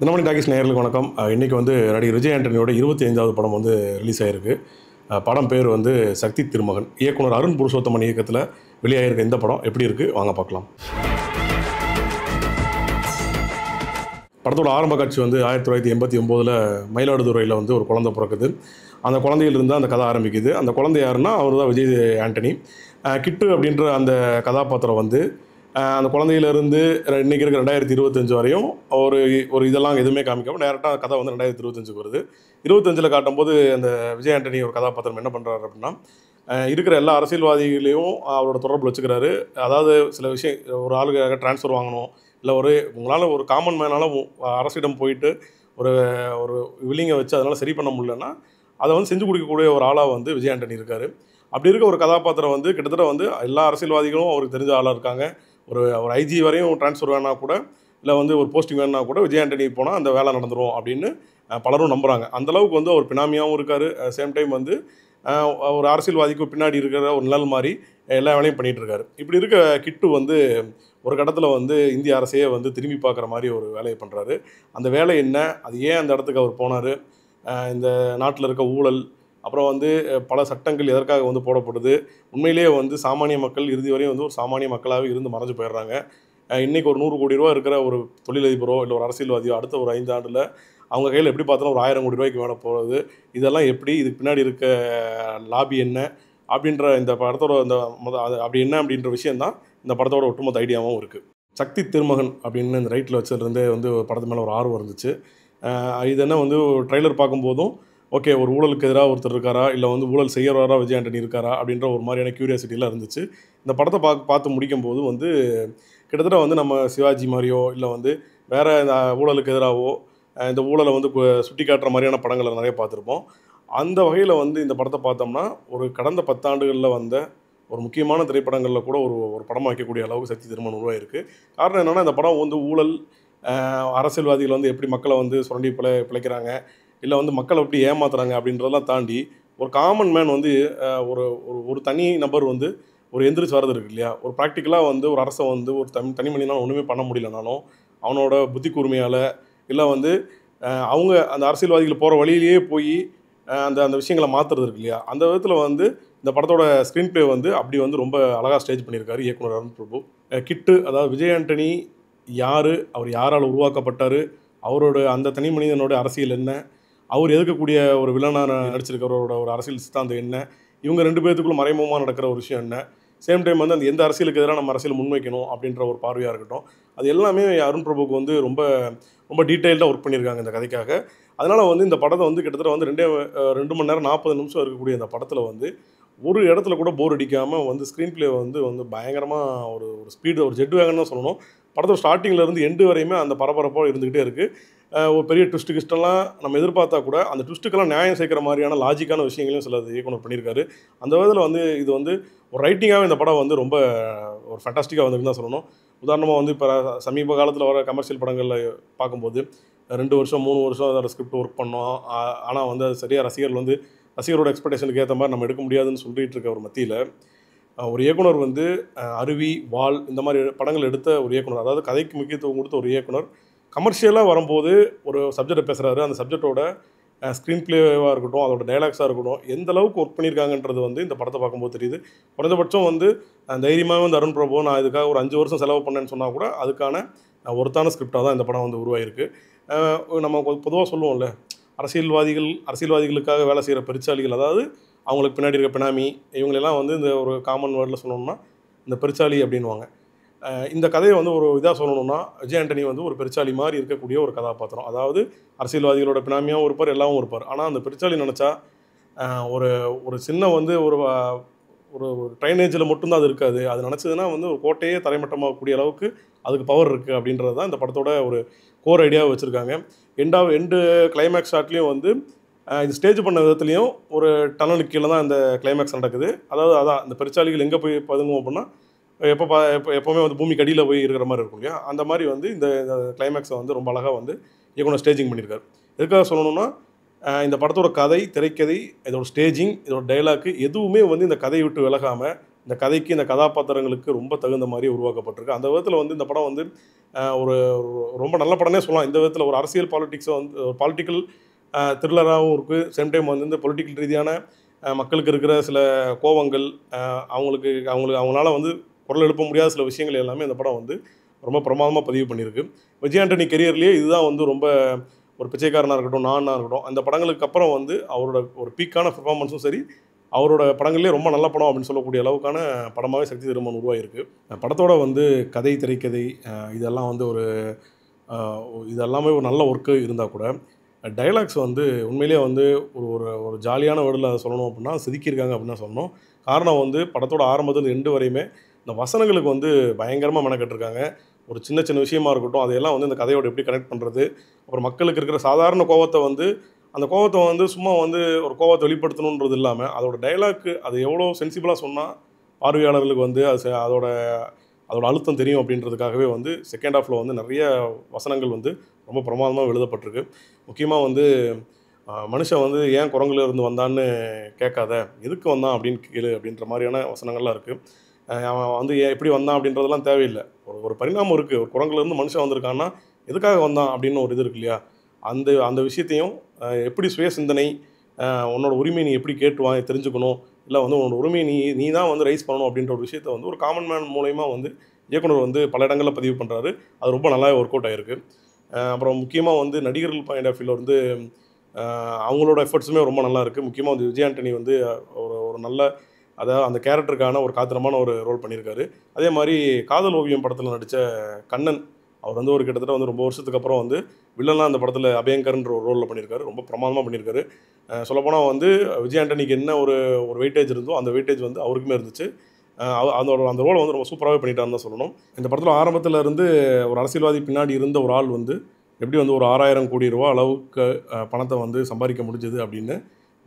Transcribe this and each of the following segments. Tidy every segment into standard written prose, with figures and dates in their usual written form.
Dinamani talkies நேயர்களுக்கு வணக்கம். இன்றைக்கி வந்து நடிகர் விஜய் ஆண்டனியோட 25வது படம் வந்து ரிலீஸ் ஆகிருக்கு. படம் பேர் வந்து சக்தி திருமகன். இயக்குனர் அருண் புருஷோத்தமன் இயக்கத்தில் வெளியாகிருக்க இந்த படம் எப்படி இருக்குது வாங்க பார்க்கலாம். படத்தோட ஆரம்ப காட்சி வந்து 1989 மயிலாடுதுறையில் வந்து ஒரு குழந்தை பிறக்குது. அந்த குழந்தையிலிருந்து அந்த கதை ஆரம்பிக்குது. அந்த குழந்தை யாருன்னா அவர் தான் விஜய் ஆண்டனி. கிட்டு அப்படின்ற அந்த கதாபாத்திரம் வந்து அந்த குழந்தையிலேருந்து இன்றைக்கி இருக்கிற 2025 வரையும் ஒரு இதெல்லாம் எதுவுமே காமிக்காமல் டேரெக்டாக கதை வந்து 2025க்கு வருது. 25ல் காட்டும்போது அந்த விஜய் ஆண்டனி ஒரு கதாபாத்திரம் என்ன பண்ணுறாரு அப்படின்னா, இருக்கிற எல்லா அரசியல்வாதிகளையும் அவரோட தொடர்பு வச்சுக்கிறாரு. அதாவது சில விஷயம் ஒரு ஆளுக்காக ட்ரான்ஸ்ஃபர் வாங்கணும், இல்லை உங்களால் ஒரு காமன் மேனால் அரசிடம் போயிட்டு ஒரு ஒரு வில்லிங்கை வச்சு அதனால் சரி பண்ண முடியலன்னா அதை வந்து செஞ்சு கொடுக்கக்கூடிய ஒரு ஆளாக வந்து விஜய் ஆண்டனி இருக்கார். அப்படி இருக்க ஒரு கதாபாத்திரம் வந்து கிட்டத்தட்ட வந்து எல்லா அரசியல்வாதிகளும் அவருக்கு தெரிஞ்ச ஆளாக இருக்காங்க. ஒரு ஐஜி வரையும் ட்ரான்ஸ்ஃபர் வேணா கூட, இல்லை வந்து ஒரு போஸ்டிங் வேணா கூட விஜய் ஆண்டனி போனால் அந்த வேலை நடந்துடும் அப்படின்னு பலரும் நம்புகிறாங்க. அந்தளவுக்கு வந்து அவர் பினாமியாகவும் இருக்கார். சேம் டைம் வந்து ஒரு அரசியல்வாதிக்கு பின்னாடி இருக்கிற ஒரு நிழல் மாதிரி எல்லா வேலையும் பண்ணிகிட்டு இருக்காரு. இப்படி இருக்க கிட்டு வந்து ஒரு கட்டத்தில் வந்து இந்திய அரசையே வந்து திரும்பி பார்க்குற மாதிரி ஒரு வேலையை பண்ணுறாரு. அந்த வேலை என்ன, அது ஏன் அந்த இடத்துக்கு அவர் போனார், இந்த நாட்டில் இருக்க ஊழல், அப்புறம் வந்து பல சட்டங்கள் எதற்காக வந்து போடப்படுது, உண்மையிலேயே வந்து சாமானிய மக்கள் இறுதி வரையும் வந்து ஒரு சாமானிய மக்களாகவே இருந்து மறைஞ்சு போயிடுறாங்க. இன்றைக்கி ஒரு 100 கோடி ரூபா இருக்கிற ஒரு தொழிலதிபரோ இல்லை ஒரு அரசியல்வாதியோ அடுத்த ஒரு 5 ஆண்டில் அவங்க கையில் எப்படி பார்த்தாலும் ஒரு 1000 கோடி ரூபாய்க்கு மேலே போகிறது, இதெல்லாம் எப்படி, இதுக்கு பின்னாடி இருக்க லாபி என்ன அப்படின்ற இந்த படத்தோட இந்த அப்படி என்ன அப்படின்ற விஷயந்தான் இந்த படத்தோட ஒட்டுமொத்த ஐடியாவும் இருக்குது. சக்தி திருமகன் அப்படின்னு இந்த ரைட்டில் வச்சதுலேருந்தே வந்து படத்து மேலே ஒரு ஆர்வம் இருந்துச்சு. இது என்ன வந்து ட்ரெய்லர் பார்க்கும்போதும் ஓகே, ஒரு ஊழலுக்கு எதிராக ஒருத்தர் இருக்காரா, இல்லை வந்து ஊழல் செய்கிறவரா விஜய் ஆண்டனி இருக்காரா அப்படின்ற ஒரு மாதிரியான க்யூரியாசிட்டிலாம் இருந்துச்சு. இந்த படத்தை பார்த்து முடிக்கும்போது வந்து கிட்டத்தட்ட வந்து நம்ம சிவாஜி மாதிரியோ இல்லை வந்து வேறு இந்த ஊழலுக்கு எதிராகவோ இந்த ஊழலை வந்து சுட்டி காட்டுற மாதிரியான படங்களை நிறைய பார்த்துருப்போம். அந்த வகையில் வந்து இந்த படத்தை பார்த்தோம்னா ஒரு கடந்த 10 ஆண்டுகளில் வந்த ஒரு முக்கியமான திரைப்படங்களில் கூட ஒரு படமாக வைக்கக்கூடிய அளவுக்கு சக்தி திருமகன் உருவாயிருக்கு. காரணம் என்னென்னா, இந்த படம் வந்து ஊழல், அரசியல்வாதிகள் வந்து எப்படி மக்களை வந்து சுரண்டி பிழைக்கிறாங்க, இல்லை வந்து மக்களை எப்படி ஏமாத்துறாங்க அப்படின்றதெல்லாம் தாண்டி ஒரு காமன் மேன் வந்து ஒரு ஒரு தனி நபர் வந்து ஒரு எந்திரிச்சு வரது இருக்கு இல்லையா. ஒரு ப்ராக்டிக்கலாக வந்து ஒரு அரசை வந்து ஒரு தனி மனிதனால் ஒன்றுமே பண்ண முடியலனாலும் அவனோட புத்தி கூர்மையால், இல்லை வந்து அவங்க அந்த அரசியல்வாதிகள் போகிற வழியிலேயே போய் அந்த விஷயங்களை மாற்றுறது இருக்கு இல்லையா. அந்த விதத்தில் வந்து இந்த படத்தோட ஸ்க்ரீன் ப்ளே வந்து அப்படி வந்து ரொம்ப அழகாக ஸ்டேஜ் பண்ணியிருக்காரு இயக்குனர் அருண் பிரபு. கிட்டு, அதாவது விஜய் ஆண்டனி யார், அவர் யாரால் உருவாக்கப்பட்டார், அவரோட அந்த தனி மனிதனோட அரசியல் என்ன, அவர் எதிர்க்கக்கூடிய ஒரு வில்லனாக நடிச்சிருக்கிறவரோட ஒரு அரசியல் சித்தாந்தம் என்ன, இவங்க 2 பேர்த்துக்குள்ள மறைமுகமாக நடக்கிற ஒரு விஷயம் என்ன, சேம் டைம் வந்து அந்த எந்த அரசியலுக்கு எதிராக நம்ம அரசியல் முன்வைக்கணும் அப்படின்ற ஒரு பார்வையாக இருக்கட்டும், அது எல்லாமே அருண் பிரபுக்கு வந்து ரொம்ப ரொம்ப டீட்டெயில்டாக ஒர்க் பண்ணியிருக்காங்க இந்த கதைக்காக. அதனால் வந்து இந்த படத்தை வந்து கிட்டத்தட்ட வந்து 2 மணி நேரம் 40 நிமிஷம் இருக்கக்கூடிய இந்த படத்தில் வந்து ஒரு இடத்துல கூட போர் அடிக்காமல் வந்து ஸ்க்ரீன் ப்ளே வந்து பயங்கரமாக ஒரு ஸ்பீடு, ஒரு ஜெட் வேகன் தான் சொல்லணும். படத்தோட ஸ்டார்டிங்லேருந்து எண்டு வரையுமே அந்த பரபரப்பாக இருந்துக்கிட்டே இருக்குது. ஒரு பெரிய கிஸ்டெல்லாம் நம்ம எதிர்பார்த்தா கூட அந்த ட்விஸ்ட்டுக்கெல்லாம் நியாயம் சேர்க்குற மாதிரியான லாஜிக்கான விஷயங்களையும் சில இயக்குனர் பண்ணியிருக்காரு. அந்த விதத்தில் வந்து இது வந்து ஒரு ரைட்டிங்காகவே இந்த படம் வந்து ரொம்ப ஒரு ஃபேண்டாஸ்டிக்காக வந்துருக்குன்னு தான் சொல்லணும். உதாரணமாக வந்து இப்போ சமீப காலத்தில் வர கமர்ஷியல் படங்களில் பார்க்கும்போது 2 வருஷம் 3 வருஷம் அதோட ஸ்கிரிப்ட் ஒர்க் பண்ணோம். ஆனால் வந்து அது சரியாக ரசிகரோட எக்ஸ்பெக்டேஷனுக்கு ஏற்ற மாதிரி நம்ம எடுக்க முடியாதுன்னு சொல்லிட்டு இருக்க ஒரு மத்தியில் ஒரு இயக்குனர் வந்து அருவி, வால் இந்த மாதிரி படங்கள் எடுத்த ஒரு இயக்குனர், அதாவது கதைக்கு முக்கியத்துவம் கொடுத்த ஒரு இயக்குனர் கமர்ஷியலாக வரும்போது ஒரு சப்ஜெக்டை பேசுகிறாரு. அந்த சப்ஜெக்டோட ஸ்க்ரீன் ப்ளேவாக இருக்கட்டும், அதோட டைலாக்ஸாக இருக்கட்டும், எந்த அளவுக்கு ஒர்க் பண்ணியிருக்காங்கன்றது வந்து இந்த படத்தை பார்க்கும்போது தெரியுது. குறைந்தபட்சம் வந்து தைரியமாக வந்து அருண் பிரபு நான் இதுக்காக ஒரு 5 வருஷம் செலவு பண்ணேன்னு சொன்னால் கூட அதுக்கான ஒருத்தான ஸ்கிரிப்டாக தான் இந்த படம் வந்து உருவாயிருக்கு. நம்ம பொதுவாக சொல்லுவோம்ல, அரசியல்வாதிகளுக்காக வேலை செய்கிற பெருச்சாளிகள், அதாவது அவங்களுக்கு பின்னாடி இருக்க பினாமி, இவங்களெல்லாம் வந்து இந்த ஒரு காமன் வேர்டில் சொல்லணும்னா இந்த பெருச்சாளி அப்படின்வாங்க. இந்த கதையை வந்து ஒரு இதாக சொல்லணும்னா விஜய் ஆண்டனி வந்து ஒரு பெருச்சாளி மாதிரி இருக்கக்கூடிய ஒரு கதாபாத்திரம். அதாவது அரசியல்வாதிகளோட பினாமியாகவும் இருப்பார், எல்லாவும் இருப்பார். ஆனால் அந்த பெருச்சாளி நினச்சா ஒரு ஒரு சின்ன வந்து ஒரு ஒரு ட்ரைனேஜில் மட்டும்தான் அது இருக்காது. அது நினச்சதுன்னா வந்து ஒரு கோட்டையே தரைமட்டமாகக்கூடிய அளவுக்கு அதுக்கு பவர் இருக்குது அப்படின்றது தான் இந்த படத்தோட ஒரு கோர் ஐடியாவை வச்சுருக்காங்க. எண்டு கிளைமேக்ஸ் ஷாட்லேயும் வந்து இது ஸ்டேஜ் பண்ண விதத்துலேயும் ஒரு டனலுக்கு கீழே தான் இந்த கிளைமேக்ஸ் நடக்குது. அதாவது அதான் இந்த பெருச்சாளிகள் எங்கே போய் பதுங்குவோம் அப்படின்னா எப்போவுமே வந்து பூமிக்கு அடியில் போய் இருக்கிற மாதிரி இருக்கும் இல்லையா. அந்த மாதிரி வந்து இந்த கிளைமேக்ஸை வந்து ரொம்ப அழகாக வந்து இயக்குனர் ஸ்டேஜிங் பண்ணியிருக்காரு. எதுக்காக சொல்லணும்னா இந்த படத்தோட கதை, திரைக்கதை, இதோட ஸ்டேஜிங், இதோட டைலாக்கு எதுவுமே வந்து இந்த கதையை விட்டு விலகாமல் இந்த கதைக்கு, இந்த கதாபாத்திரங்களுக்கு ரொம்ப தகுந்த மாரி உருவாக்கப்பட்டிருக்கு. அந்த விதத்தில வந்து இந்த படம் வந்து ஒரு ரொம்ப நல்ல படம்னே சொல்லலாம். இந்த விதத்தில ஒரு அரசியல் பாலிடிக்ஸ வந்து பாலிட்டிக்கல் த்ரில்லராவும் இருக்கு. சேம் டைம் வந்து இந்த பொலிட்டிக்கல் ரீதியான மக்களுக்கு இருக்கிற சில கோவங்கள், அவங்களால வந்து குரல் எழுப்ப முடியாத சில விஷயங்கள் எல்லாமே இந்த படம் வந்து ரொம்ப பிரமாதமா பதிவு பண்ணியிருக்கு. விஜய் ஆண்டனி கெரியர்லயே இதுதான் வந்து ரொம்ப ஒரு பிச்சைக்காரனா இருக்கட்டும், நானா இருக்கட்டும், அந்த படங்களுக்கு அப்புறம் வந்து அவரோட ஒரு பீக்கான பெர்ஃபார்மன்ஸும் சரி, அவரோட படங்கள்லயே ரொம்ப நல்ல படம் அப்படின்னு சொல்லக்கூடிய அளவுக்கான படமாவே சக்தி திருமகன் உருவாகியிருக்கு. படத்தோட வந்து கதை, திரைக்கதை இதெல்லாம் வந்து ஒரு அ இது எல்லாமே ஒரு நல்ல ஒர்க்கு இருந்தா கூட, டயலாக்ஸ் வந்து உண்மையிலேயே வந்து ஒரு ஒரு ஒரு ஜாலியான வேர்டுல அத சொல்லணும் அப்படின்னா, செதுக்கியிருக்காங்க அப்படின்னு தான் சொல்லணும். காரணம் வந்து படத்தோட ஆரம்பத்திலிருந்து எண்டு வரையுமே, இந்த வசனங்களுக்கு வந்து பயங்கரமா மெனக்கெட்டுருக்காங்க. ஒரு சின்ன சின்ன விஷயமா இருக்கட்டும், அதையெல்லாம் வந்து இந்த கதையோட எப்படி கனெக்ட் பண்றது, அப்புறம் மக்களுக்கு இருக்கிற சாதாரண கோவத்த வந்து அந்த கோவத்த வந்து சும்மா வந்து ஒரு கோவத்த வெளிப்படுத்தணுன்றது இல்லாம, அதோட டயலாக்கு அது எவ்வளோ சென்சிபிளா சொன்னா, பார்வையாளர்களுக்கு வந்து அதோட அதோட அழுத்தம் தெரியும் அப்படின்றதுக்காகவே வந்து செகண்ட் ஹாஃப்ல வந்து நெறைய வசனங்கள் வந்து ரொம்ப பிரமாதமா எழுதப்பட்டிருக்கு. முக்கியமா வந்து மனுஷன் வந்து "ஏன் குரங்குல இருந்து வந்தான்னு கேட்காத, எதுக்கு வந்தான் அப்படின்னு கேளு" அப்படின்ற மாரியான வசனங்கள்லாம் இருக்கு. அவன் வந்து எப்படி வந்தான் அப்படின்றதெல்லாம் தேவையில்ல. ஒரு ஒரு பரிணாமம் இருக்கு. ஒரு குரங்குலேருந்து மனுஷன் வந்திருக்கான்னா, எதுக்காக வந்தான் அப்படின்னு ஒரு இது இருக்கு இல்லையா? அந்த அந்த விஷயத்தையும் எப்படி சுய சிந்தனை, அ உன்னோட உரிமைய நீ எப்படி கேட்டு தெரிஞ்சுக்கணும். இல்ல வந்து உன்னோட உரிமைய நீ நீ தான் வந்து ரைஸ் பண்ணணும் அப்படின்ற ஒரு விஷயத்த வந்து ஒரு காமன் மேன் மூலியமா வந்து இயக்குனர் வந்து பல இடங்கள்ல பதிவு பண்றாரு. அது ரொம்ப நல்லாவே ஒர்க் அவுட் ஆயிருக்கு. அப்புறம் முக்கியமா வந்து நடிகர்கள் பாயிண்ட் ஆஃப் வியூல வந்து அ அவங்களோட எஃபோர்ட்ஸுமே ரொம்ப நல்லா இருக்கு. முக்கியமா வந்து விஜய் ஆண்டனி வந்து ஒரு ஒரு நல்ல அதாவது அந்த கேரக்டருக்கான ஒரு காத்திரமான ஒரு ரோல் பண்ணியிருக்காரு. அதே மாரி காதல் ஓவியம் படத்தில நடிச்ச கண்ணன், அவர் வந்து ஒரு கிட்டத்தட்ட வந்து ரொம்ப வருஷத்துக்கு அப்புறம் வந்து வில்லனா அந்த படத்தில அபயங்கர்ன்ற ஒரு ரோல்ல பண்ணியிருக்காரு. ரொம்ப பிரமாதமா பண்ணியிருக்காரு. சொல்லப்போனா வந்து விஜய் ஆண்டனிக்கு என்ன ஒரு ஒரு வெயிட்டேஜ் இருந்தோ, அந்த வெயிட்டேஜ் வந்து அவருக்குமே இருந்துச்சு. அதோட அந்த ரோல வந்து ரொம்ப சூப்பராவே பண்ணிட்டாருன்னு தான் சொல்லணும். இந்த படத்தில ஆரம்பத்தில இருந்து ஒரு அரசியல்வாதி பின்னாடி இருந்த ஒரு ஆள் வந்து, எப்படி வந்து ஒரு ரூ. 6000 கோடி அளவுக்கு பணத்த வந்து சம்பாரிக்க முடிஞ்சது அப்படின்னு,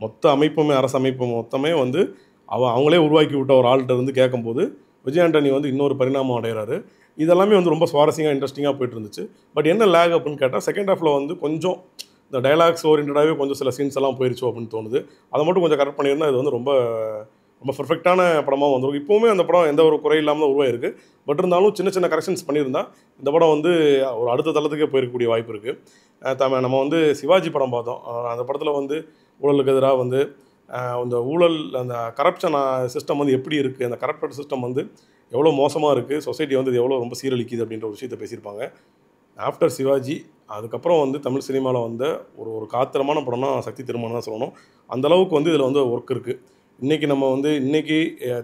மொத்த அமைப்புமே அரசு அமைப்பு மொத்தமே வந்து அவங்களே உருவாக்கி விட்ட ஒரு ஆள்ட்ட இருந்து கேட்கும்போது, விஜய் ஆண்டனி வந்து இன்னொரு பரிணாமம் அடையறாரு. இதெல்லாமே வந்து ரொம்ப சுவாரஸ்யமா, இன்ட்ரஸ்டிங்கா போயிட்டு இருந்துச்சு. பட் என்ன லேக் அப்டின்னு கேட்டா, செகண்ட் ஹாஃப்ல வந்து கொஞ்சம் இந்த டயலாக்ஸ் ஓரியன்டடாவே கொஞ்சம் சில சீன்ஸ் எல்லாம் போயிருச்சோ அப்படின்னு தோணுது. அத மட்டும் கொஞ்சம் கரெக்ட் பண்ணியிருந்தா இது வந்து ரொம்ப ரொம்ப பெர்ஃபெக்ட்டான படமா வந்துரும். இப்பவுமே அந்த படம் எந்த ஒரு குறை இல்லாம தான் உருவாகிருக்கு. பட் இருந்தாலும் சின்ன சின்ன கரெக்ஷன்ஸ் பண்ணியிருந்தா, இந்த படம் வந்து ஒரு அடுத்த தளத்துக்கே போயிருக்கக்கூடிய வாய்ப்பு இருக்கு. நம்ம வந்து சிவாஜி படம் பார்த்தோம். அந்த படத்தில வந்து ஊழலுக்கு எதிரா வந்து அந்த ஊழல் அந்த கரப்ஷன் சிஸ்டம் வந்து எப்படி இருக்குது, அந்த கரப்டட் சிஸ்டம் வந்து எவ்வளோ மோசமா இருக்குது, சொசைட்டி வந்து இது எவ்வளோ ரொம்ப சீரழிக்குது அப்படின்ற ஒரு விஷயத்த பேசியிருப்பாங்க. ஆஃப்டர் சிவாஜி அதுக்கப்புறம் வந்து தமிழ் சினிமாவில் வந்த ஒரு ஒரு காத்திரமான படம்னா சக்தி திருமகன் தான் சொல்லணும். அந்த அளவுக்கு வந்து இதில் வந்து ஒர்க் இருக்குது. இன்றைக்கி நம்ம வந்து இன்றைக்கி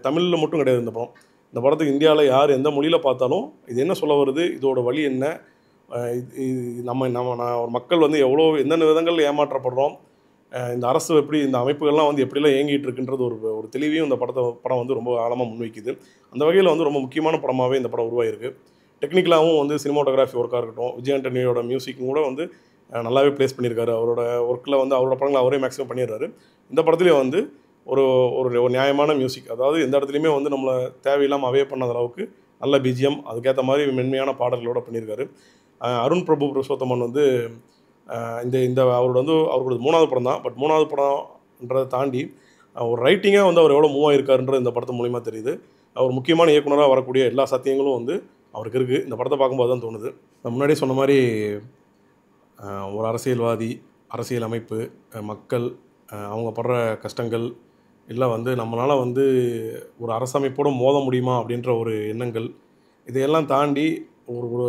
தமிழில் மட்டும் கிடையாது இந்த படம். இந்த படத்துக்கு இந்தியாவில் யார் எந்த மொழியில் பார்த்தாலும் இது என்ன சொல்ல வருது, இதோட வழி என்ன, நம்ம நம்ம நான் ஒரு மக்கள் வந்து எவ்வளோ எந்தெந்த விதங்கள் ஏமாற்றப்படுறோம், இந்த அரசு எப்படி இந்த அமைப்புகள்லாம் வந்து எப்படிலாம் இயங்கிட்டு இருக்குன்றது ஒரு ஒரு தெளிவையும் இந்த படம் வந்து ரொம்ப ஆழமாக முன்வைக்குது. அந்த வகையில் வந்து ரொம்ப முக்கியமான படமாகவே இந்த படம் உருவாகிருக்கு. டெக்னிக்கலாகவும் வந்து சினிமாட்டோகிராஃபி ஒர்க்காக இருக்கட்டும், விஜய் ஆண்டனியோட மியூசிக்கும் கூட வந்து நல்லாவே ப்ளேஸ் பண்ணியிருக்காரு. அவரோட ஒர்க்கில் வந்து அவரோட படங்களை அவரே மேக்ஸிமம் பண்ணிடுறாரு. இந்த படத்துலேயும் வந்து ஒரு ஒரு ஒரு நியாயமான மியூசிக், அதாவது எந்த இடத்துலையுமே வந்து நம்மளை தேவையில்லாமல் அவே பண்ணாத அளவுக்கு நல்ல பிஜிஎம், அதுக்கேற்ற மாதிரி மென்மையான பாடல்களோட பண்ணியிருக்காரு. அருண் பிரபு புருஷோத்தமன் வந்து இந்த இந்த அவரோட வந்து அவரோட 3வது படம் தான். பட் 3வது படம்ன்றதை தாண்டி ஒரு ரைட்டிங்காக வந்து அவர் எவ்வளோ மூவ் ஆகியிருக்காருன்றது இந்த படத்து மூலிமா தெரியுது. அவர் முக்கியமான இயக்குனராக வரக்கூடிய எல்லா சாத்தியங்களும் வந்து அவருக்கு இருக்குது. இந்த படத்தை பார்க்கும்போது தான் தோணுது. நான் முன்னாடியே சொன்ன மாதிரி ஒரு அரசியல்வாதி, அரசியல் அமைப்பு, மக்கள் அவங்க படுற கஷ்டங்கள், இல்லை வந்து நம்மளால் வந்து ஒரு அரசமைப்போடு மோத முடியுமா அப்படின்ற ஒரு எண்ணங்கள், இதையெல்லாம் தாண்டி ஒரு ஒரு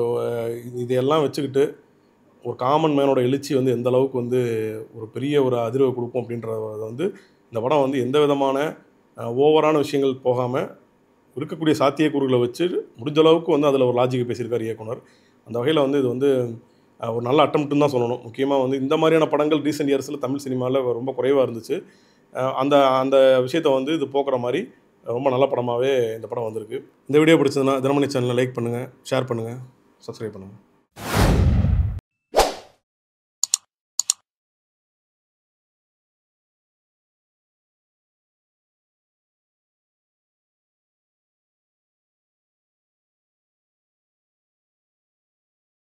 இதையெல்லாம் வச்சுக்கிட்டு ஒரு காமன் மேனோட எழுச்சி வந்து எந்த அளவுக்கு வந்து ஒரு பெரிய ஒரு அதிர்வை கொடுக்கும் அப்படின்றத வந்து இந்த படம் வந்து எந்த விதமான ஓவரான விஷயங்கள் போகாமல் இருக்கக்கூடிய சாத்தியக்கூறுகளை வச்சு முடிஞ்ச அளவுக்கு வந்து அதில் ஒரு லாஜிக்கை பேசியிருக்கார் இயக்குனர். அந்த வகையில் வந்து இது வந்து ஒரு நல்ல அட்டம்ப்ட்டுன்னு தான் சொல்லணும். முக்கியமாக வந்து இந்த மாதிரியான படங்கள் ரீசெண்ட் இயர்ஸில் தமிழ் சினிமாவில் ரொம்ப குறைவாக இருந்துச்சு. அந்த அந்த விஷயத்தை வந்து இது போக்குற மாதிரி ரொம்ப நல்ல படமாகவே இந்த படம் வந்திருக்கு. இந்த வீடியோ பிடிச்சதுன்னா தினமணி சேனலை லைக் பண்ணுங்கள், ஷேர் பண்ணுங்கள், சப்ஸ்கிரைப் பண்ணுங்கள்.